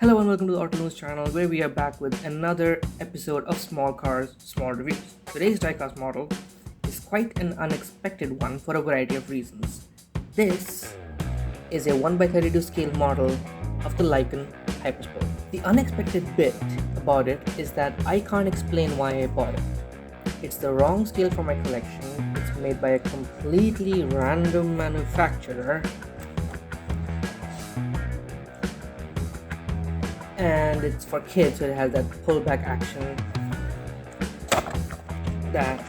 Hello and welcome to the Auto Loons channel, where we are back with another episode of Small Cars, Small Reviews. Today's diecast model is quite an unexpected one for a variety of reasons. This is a 1x32 scale model of the Lykan Hypersport. The unexpected bit about it is that I can't explain why I bought it. It's the wrong scale for my collection, it's made by a completely random manufacturer, and it's for kids, so it has that pullback action that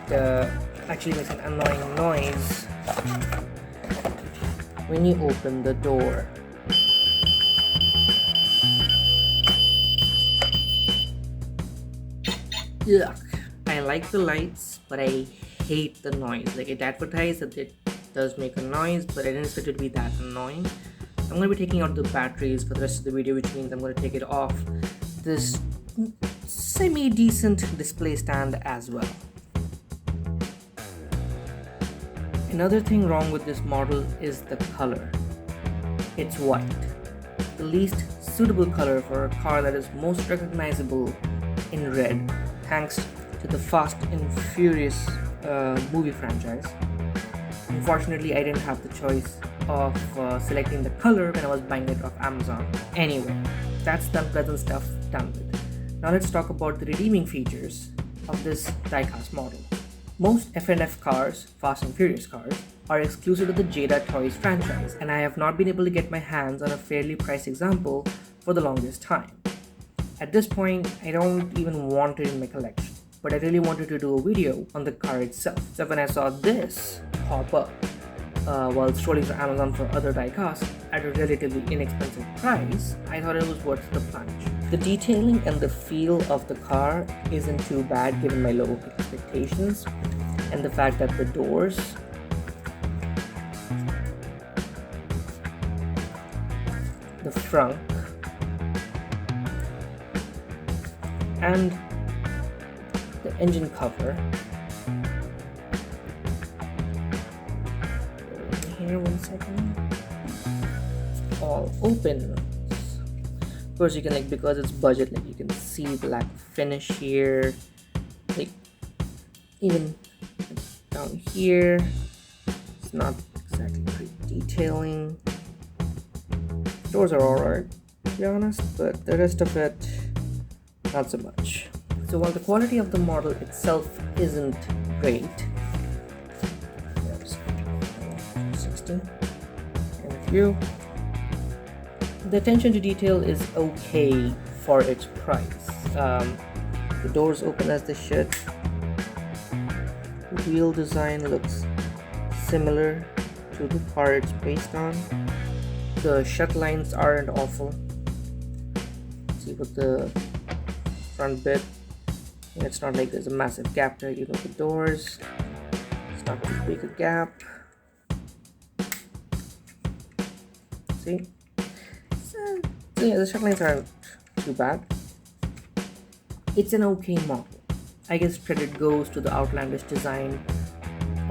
actually makes an annoying noise when you open the door. Yuck. I like the lights, but I hate the noise. Like, it advertised that it does make a noise, but I didn't expect it to be that annoying. I'm going to be taking out the batteries for the rest of the video, which means I'm going to take it off this semi-decent display stand as well. Another thing wrong with this model is the color. It's white, the least suitable color for a car that is most recognizable in red, thanks to the Fast and Furious movie franchise. Unfortunately, I didn't have the choice of selecting the color when I was buying it off Amazon. Anyway, that's the unpleasant stuff done with. Now let's talk about the redeeming features of this diecast model. Most F&F cars, Fast and Furious cars, are exclusive to the Jada Toys franchise, and I have not been able to get my hands on a fairly priced example for the longest time. At this point, I don't even want it in my collection, but I really wanted to do a video on the car itself. So when I saw this pop up while scrolling through Amazon for other diecasts at a relatively inexpensive price, I thought it was worth the plunge. The detailing and the feel of the car isn't too bad given my low expectations, and the fact that the doors the front and the engine cover here, 1 second, all open. Of course, you can, because it's budget, you can see the lack of finish here, even down here it's not exactly great detailing. Doors are alright, to be honest, but the rest of it, not so much. So while the quality of the model itself isn't great, 60 and a few, the attention to detail is okay for its price. The doors open as they should. The wheel design looks similar to the car it's based on. The shut lines aren't awful. See with the front bit, it's not like there's a massive gap there. You got the doors, it's not too big a gap. See? So yeah, the shut lines aren't too bad. It's an okay model. I guess credit goes to the outlandish design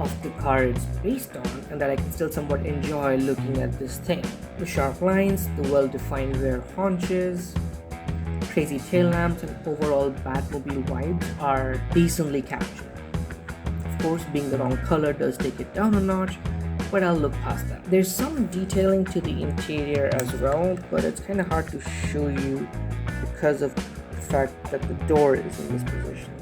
of the car it's based on, and that I can still somewhat enjoy looking at this thing. The sharp lines, the well-defined rear haunches, crazy tail lamps, and overall Batmobile vibes are decently captured. Of course, being the wrong color does take it down a notch, but I'll look past that. There's some detailing to the interior as well, but it's kind of hard to show you because of the fact that the door is in this position.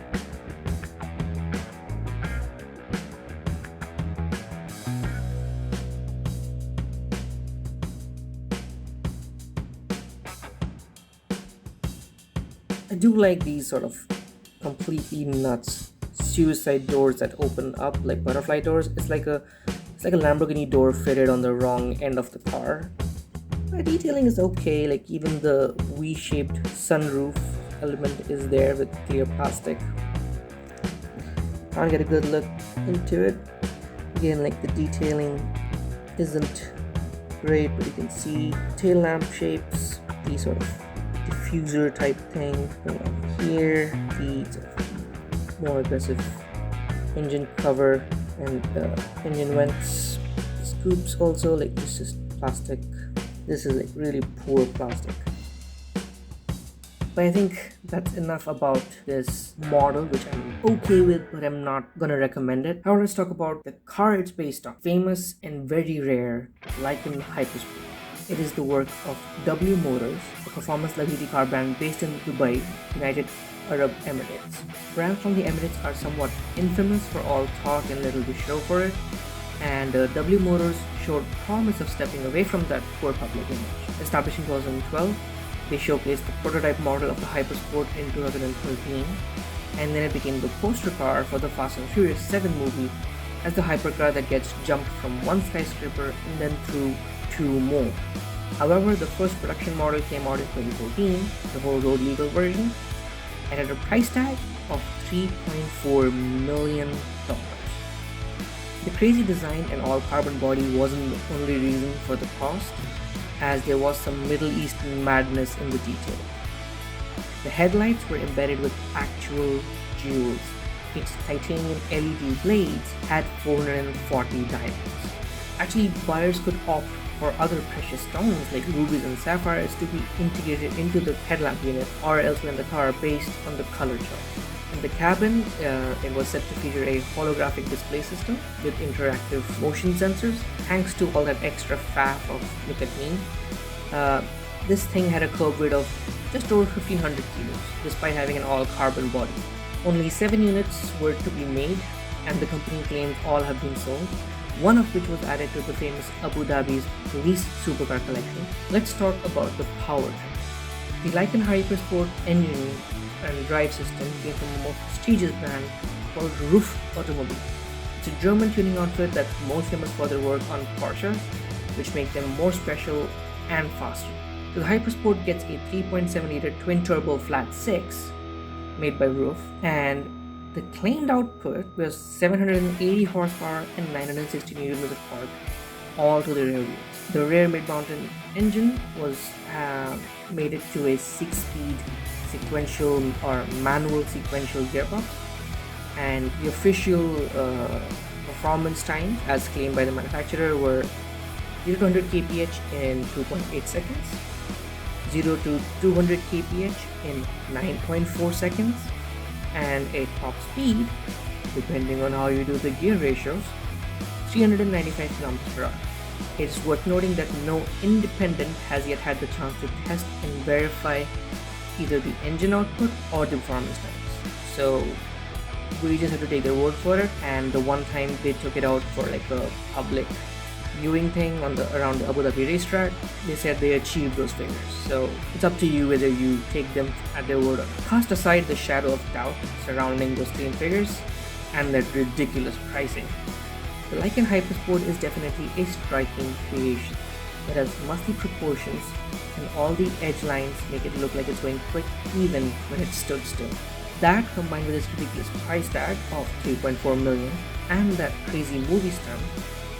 I do like these sort of completely nuts suicide doors that open up like butterfly doors. It's like a Lamborghini door fitted on the wrong end of the car. The detailing is okay, even the V-shaped sunroof element is there with clear plastic. Can't get a good look into it. Again, the detailing isn't great, but you can see tail lamp shapes, these sort of diffuser type thing going on here, the more aggressive engine cover and engine vents, scoops also, this is plastic. This is really poor plastic. But I think that's enough about this model, which I'm okay with, but I'm not gonna recommend it. Now let's talk about the car it's based on. Famous and very rare Lykan Hypersport. It is the work of W Motors, a performance luxury car brand based in Dubai, United Arab Emirates. Brands from the Emirates are somewhat infamous for all talk and little to show for it, and W Motors showed promise of stepping away from that poor public image. Established in 2012, they showcased the prototype model of the Hypersport in 2013, and then it became the poster car for the Fast and Furious 7 movie as the hypercar that gets jumped from one skyscraper and then through two more. However, the first production model came out in 2014, the whole road legal version, and at a price tag of $3.4 million. The crazy design and all carbon body wasn't the only reason for the cost, as there was some Middle Eastern madness in the detail. The headlights were embedded with actual jewels. Its titanium LED blades had 440 diamonds. Actually, buyers could opt for other precious stones like rubies and sapphires to be integrated into the headlamp unit or elsewhere in the car based on the color chart. In the cabin, it was set to feature a holographic display system with interactive motion sensors, thanks to all that extra faff of look at me. This thing had a curb weight of just over 1500 kilos, despite having an all-carbon body. Only 7 units were to be made, and the company claims all have been sold, one of which was added to the famous Abu Dhabi's police supercar collection. Let's talk about the powertrain. The Lykan Hypersport engine and drive system came from a more prestigious brand called Roof Automobile. It's a German tuning outfit that's most famous for their work on Porsche, which make them more special and faster. So the Hypersport gets a 3.7-liter twin-turbo flat 6 made by Roof, and the claimed output was 780 horsepower and 960 Nm of torque, all to the rear wheels. The rear mid-mountain engine was made it to a 6-speed sequential or manual sequential gearbox, and the official performance time as claimed by the manufacturer were 0 to 100 kph in 2.8 seconds, 0 to 200 kph in 9.4 seconds, and a top speed, depending on how you do the gear ratios, 395 km/h. It's worth noting that no independent has yet had the chance to test and verify either the engine output or the performance times. So we just have to take their word for it, and the one time they took it out for like a public viewing thing on around the Abu Dhabi racetrack, they said they achieved those figures. So it's up to you whether you take them at their word or not. Cast aside the shadow of doubt surrounding those claim figures and that ridiculous pricing, the Lykan Hypersport is definitely a striking creation. It has muscly proportions, and all the edge lines make it look like it's going quick even when it stood still. That, combined with its ridiculous price tag of $3.4 million and that crazy movie stunt,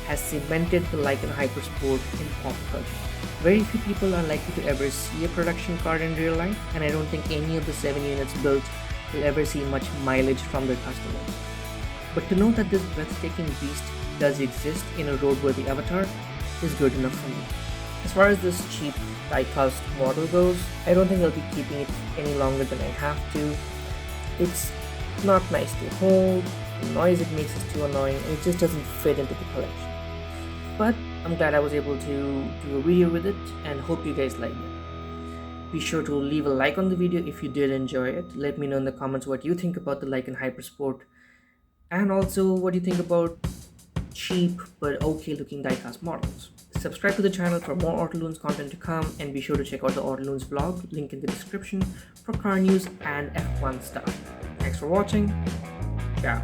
has cemented the Lykan Hypersport in pop culture. Very few people are likely to ever see a production car in real life, and I don't think any of the 7 units built will ever see much mileage from their customers. But to know that this breathtaking beast does exist in a roadworthy avatar is good enough for me. As far as this cheap diecast model goes, I don't think I'll be keeping it any longer than I have to. It's not nice to hold, the noise it makes is too annoying, and it just doesn't fit into the collection. But I'm glad I was able to do a video with it, and hope you guys liked it. Be sure to leave a like on the video if you did enjoy it. Let me know in the comments what you think about the Lykan Hypersport, and also what you think about cheap but okay looking diecast models. Subscribe to the channel for more Auto Loons content to come, and be sure to check out the Auto Loons blog, link in the description, for car news and F1 stuff. Thanks for watching. Ciao.